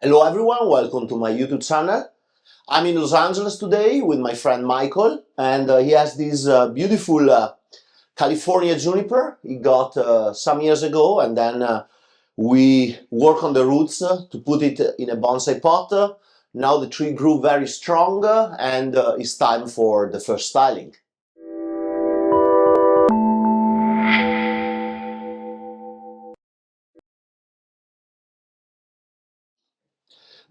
Hello everyone, welcome to my YouTube channel. I'm in Los Angeles today with my friend Michael, and he has this beautiful California juniper he got some years ago, and then we work on the roots to put it in a bonsai pot. Now the tree grew very strong and it's time for the first styling.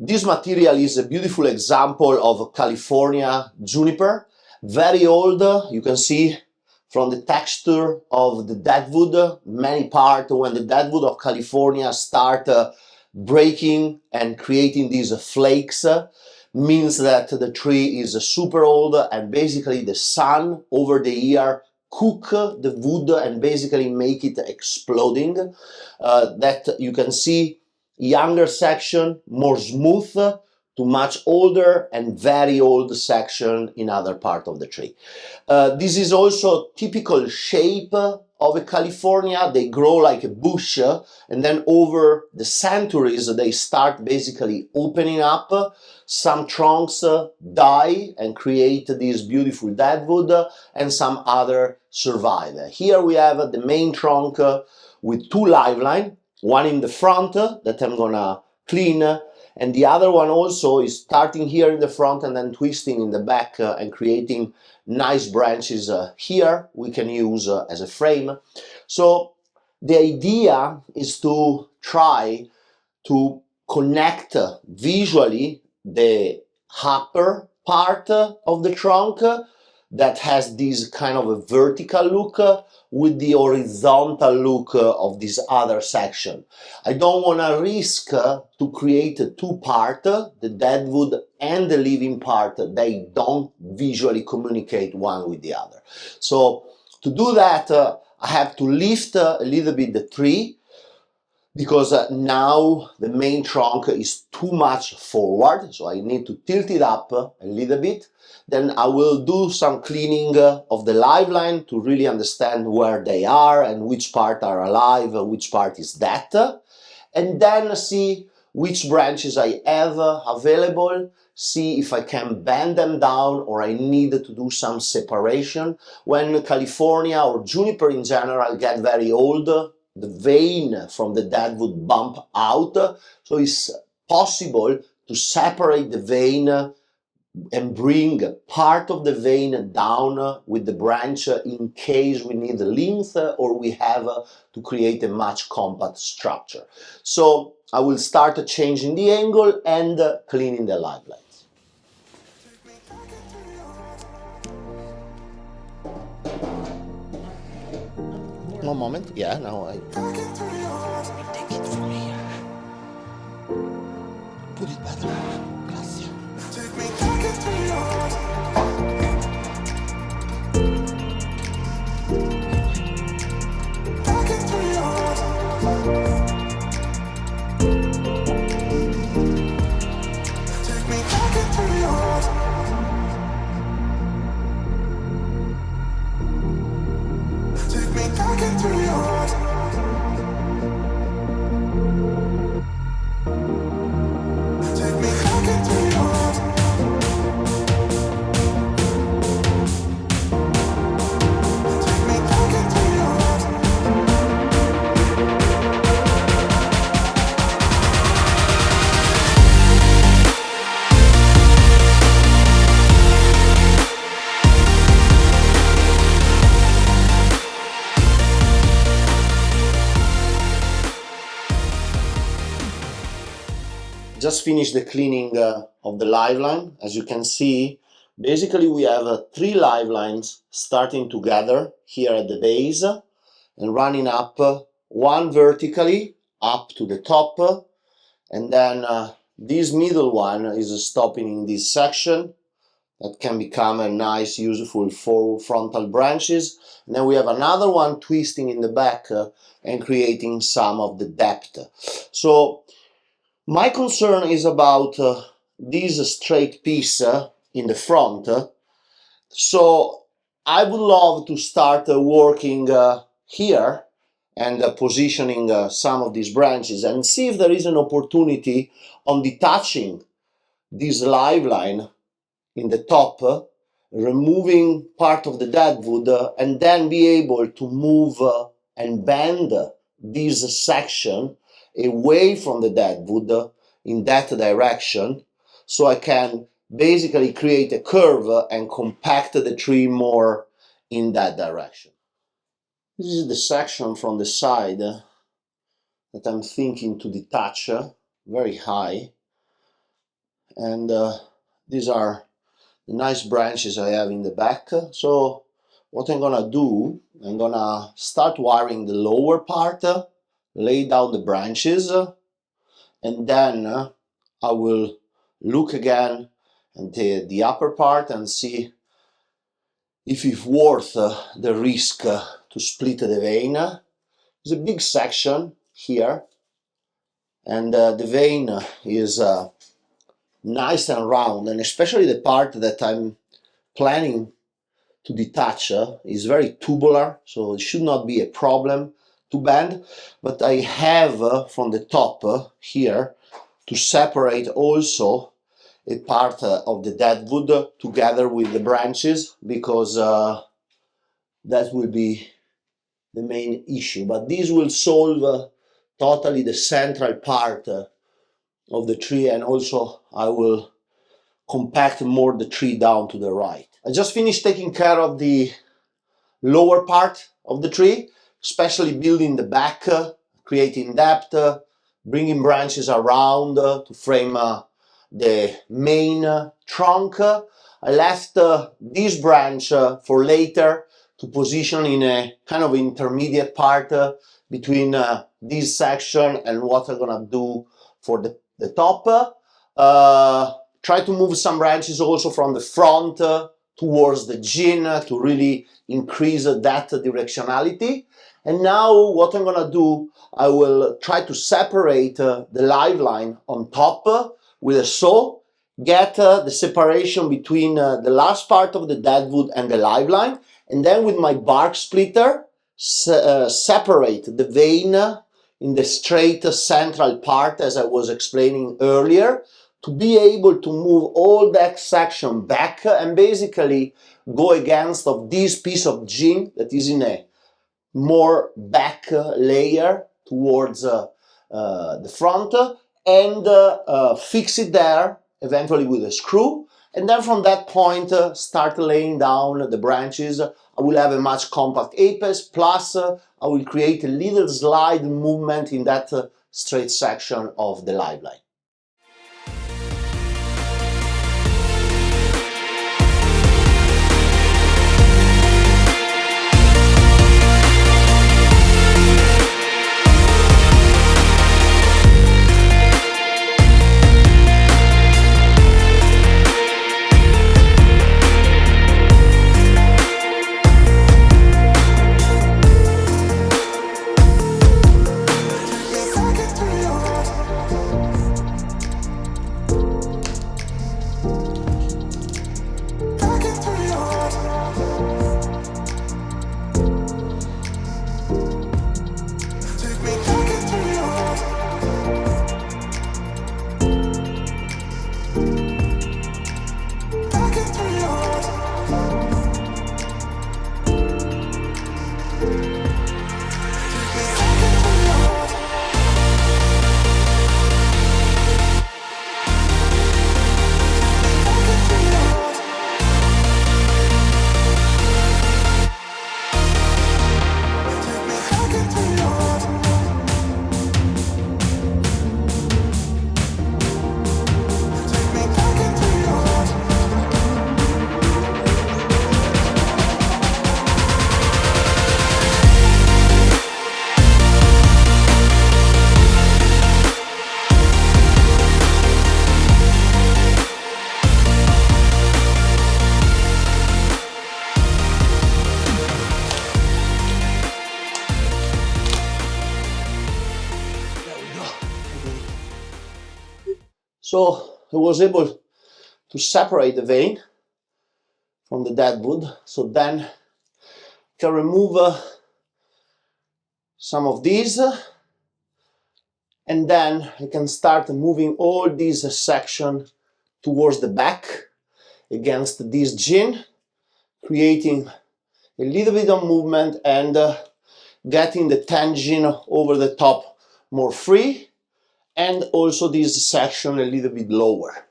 This material is a beautiful example of California juniper, very old. You can see from the texture of the deadwood, many parts when the deadwood of California start breaking and creating these flakes, means that the tree is super old, and basically the sun over the year cook the wood and basically make it exploding. That you can see younger section, more smooth, to much older and very old section in other part of the tree. This is also typical shape of a California. They grow like a bush, and then over the centuries they start basically opening up. Some trunks die and create this beautiful deadwood, and some other survive. Here we have the main trunk with two live lines, one in the front that I'm gonna clean, and the other one also is starting here in the front and then twisting in the back and creating nice branches here we can use as a frame. So the idea is to try to connect visually the upper part of the trunk that has this kind of a vertical look with the horizontal look of this other section. I don't want to risk to create two parts, the deadwood and the living part. They don't visually communicate one with the other. So to do that, I have to lift a little bit the tree, because now the main trunk is too much forward, so I need to tilt it up a little bit. Then I will do some cleaning of the live line to really understand where they are and which part are alive, which part is dead, and then see which branches I have available, see if I can bend them down or I need to do some separation. When California or juniper in general get very old, the vein from the deadwood bump out, so it's possible to separate the vein and bring part of the vein down with the branch in case we need length or we have to create a much compact structure. So I will start changing the angle and cleaning the live lines. One moment, yeah, now I take it from here. Put it better. Grazie. Take me back into your heart. Back into your heart. Take me back into your heart. Take me back into your heart. Take me back into your heart. Take me back into your heart. Just finished the cleaning of the live line. As you can see, basically we have three live lines starting together here at the base and running up, one vertically up to the top, and then this middle one is stopping in this section that can become a nice useful for frontal branches, and then we have another one twisting in the back and creating some of the depth. So my concern is about this straight piece in the front, so I would love to start working here and positioning some of these branches and see if there is an opportunity on detaching this live line in the top, removing part of the dead wood, and then be able to move and bend this section away from the dead wood in that direction, so I can basically create a curve and compact the tree more in that direction. This is the section from the side that I'm thinking to detach very high, and these are the nice branches I have in the back. So what I'm gonna do, I'm gonna start wiring the lower part, lay down the branches, and then I will look again at the upper part and see if it's worth the risk to split the vein. There's a big section here, and the vein is nice and round, and especially the part that I'm planning to detach is very tubular, so it should not be a problem to bend. But I have from the top here to separate also a part of the dead wood together with the branches, because that will be the main issue. But this will solve totally the central part of the tree, and also I will compact more the tree down to the right. I just finished taking care of the lower part of the tree, especially building the back, creating depth, bringing branches around to frame the main trunk. I left this branch for later to position in a kind of intermediate part between this section and what I'm gonna do for the top. Try to move some branches also from the front towards the gin to really increase that directionality. And now what I'm gonna do, I will try to separate the live line on top with a saw, get the separation between the last part of the dead wood and the live line, and then with my bark splitter separate the vein in the straight central part, as I was explaining earlier, to be able to move all that section back and basically go against of this piece of gin that is in a more back layer towards the front, and fix it there eventually with a screw. And then from that point start laying down the branches. I will have a much compact apex, plus I will create a little slide movement in that straight section of the live line. So I was able to separate the vein from the dead wood, so then I can remove some of these, and then I can start moving all this section towards the back against this gin, creating a little bit of movement and getting the tension over the top more free, and also this section a little bit lower.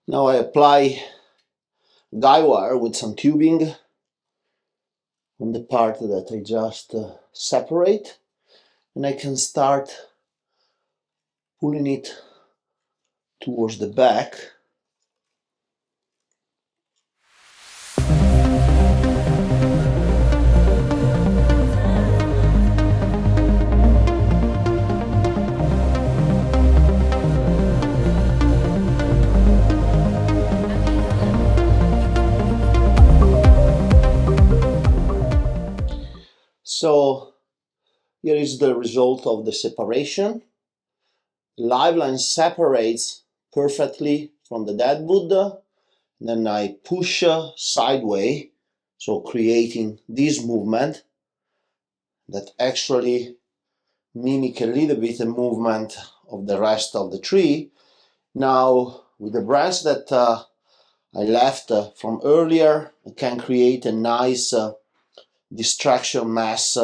Now I apply guy wire with some tubing on the part that I just separate, and I can start pulling it towards the back. So here is the result of the separation. Live line separates perfectly from the dead wood. Then I push sideways, so creating this movement that actually mimic a little bit the movement of the rest of the tree. Now with the branch that I left from earlier, I can create a nice distraction mass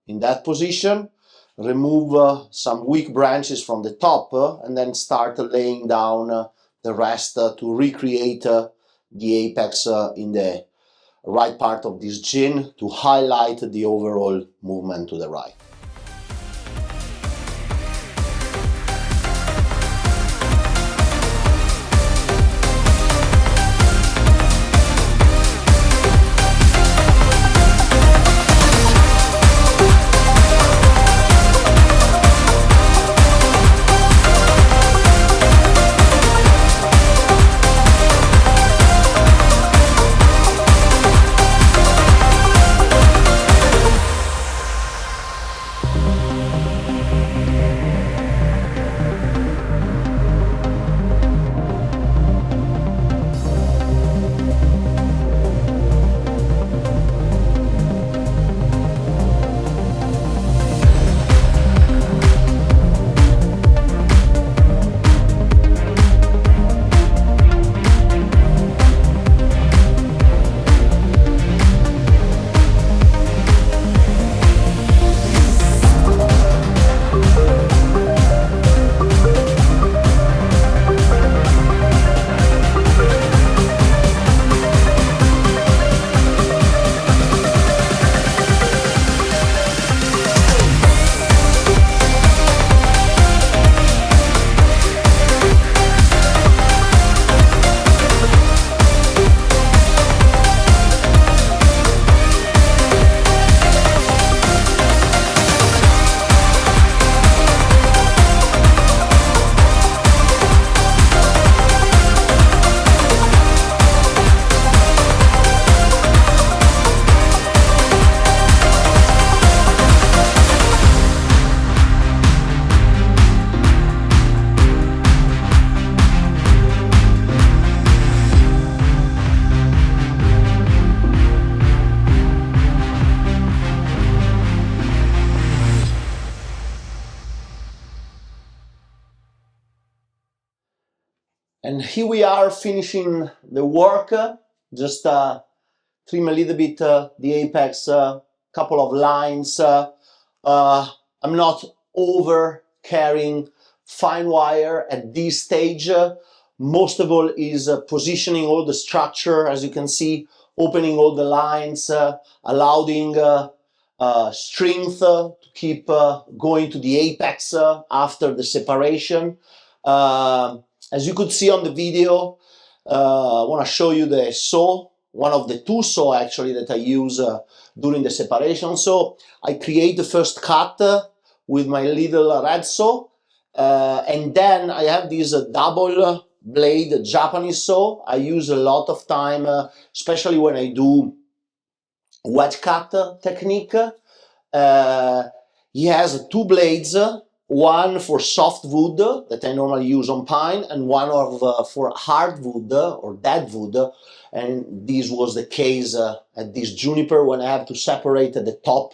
in that position, remove some weak branches from the top, and then start laying down the rest to recreate the apex in the right part of this gin to highlight the overall movement to the right. And here we are finishing the work, just trim a little bit the apex, couple of lines. I'm not over carrying fine wire at this stage. Most of all is positioning all the structure, as you can see, opening all the lines, allowing strength to keep going to the apex after the separation. As you could see on the video, I want to show you the saw, one of the two saw actually that I use during the separation. So I create the first cut with my little red saw, and then I have this double blade Japanese saw. I use a lot of time, especially when I do wedge cut technique. He has two blades, one for soft wood that I normally use on pine, and one for hardwood or dead wood. And this was the case at this juniper when I have to separate the top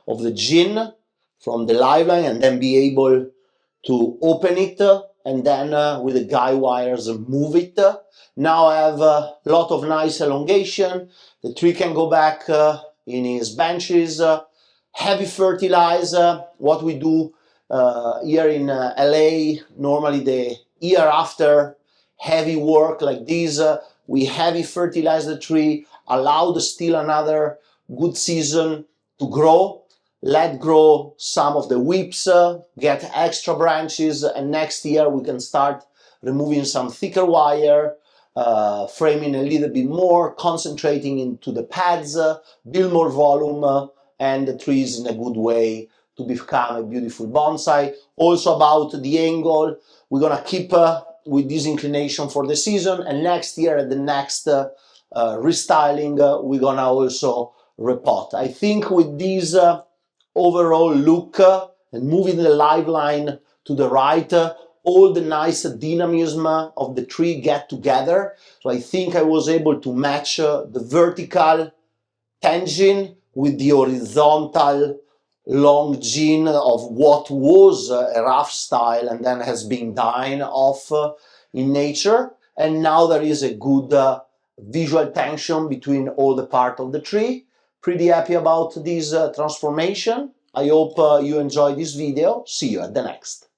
of the gin from the live line and then be able to open it and then with the guy wires move it. Now I have a lot of nice elongation. The tree can go back in his benches. Heavy fertilizer, what we do here in LA, normally the year after heavy work like this, we heavy fertilize the tree, allow the still another good season to grow, let grow some of the whips, get extra branches, and next year we can start removing some thicker wire, framing a little bit more, concentrating into the pads, build more volume, and the tree is in a good way to become a beautiful bonsai. Also about the angle, we're gonna keep with this inclination for the season, and next year at the next restyling, we're gonna also repot. I think with this overall look and moving the live line to the right, all the nice dynamism of the tree get together. So I think I was able to match the vertical tangent with the horizontal long gene of what was a rough style and then has been dying off in nature. And now there is a good visual tension between all the part of the tree. Pretty happy about this transformation. I hope you enjoyed this video. See you at the next.